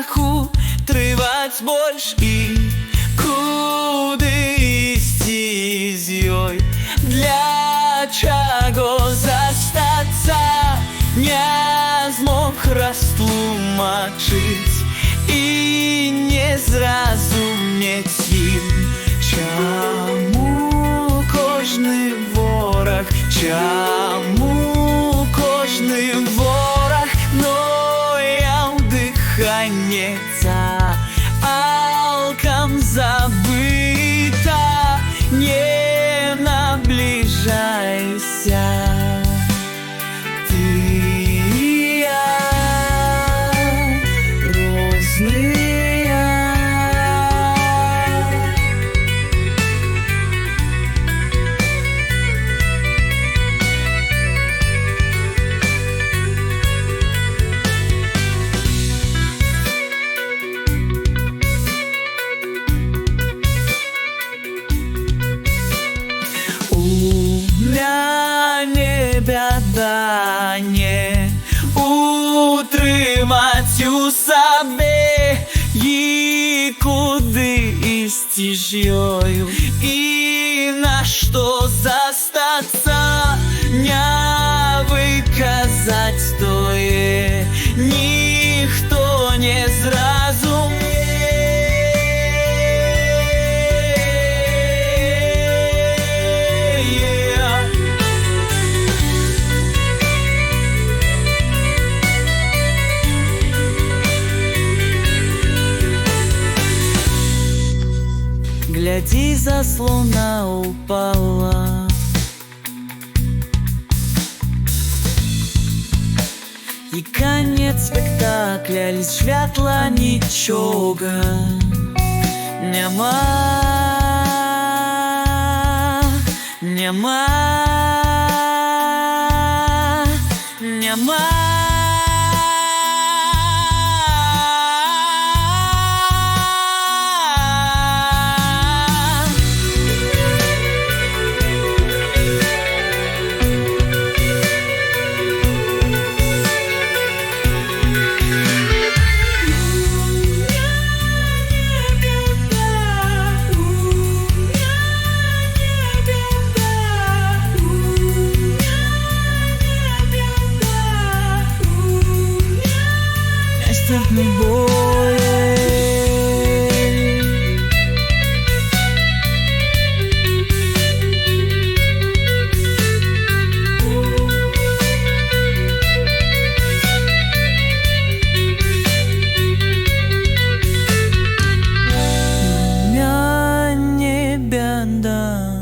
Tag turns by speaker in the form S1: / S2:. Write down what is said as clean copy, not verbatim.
S1: страху триваць больш і куды ісці з ёй, для чаго застацца, не змог растлумачыць і не зразумець ім, чаму кожны вораг, чаму кожны вораг гнояў дыханне цалкам забыта. Не наближайся, ты і я розныя. Бяда не утрымаць у сабе, і куды ісці з ёю, і на што застацца, не выказаць тое ніхто не зразумее. Глядзі, заслона упала, і канец спектакля, лишь святла, нічога няма, няма, няма. Нестерпний боль. У меня не беда.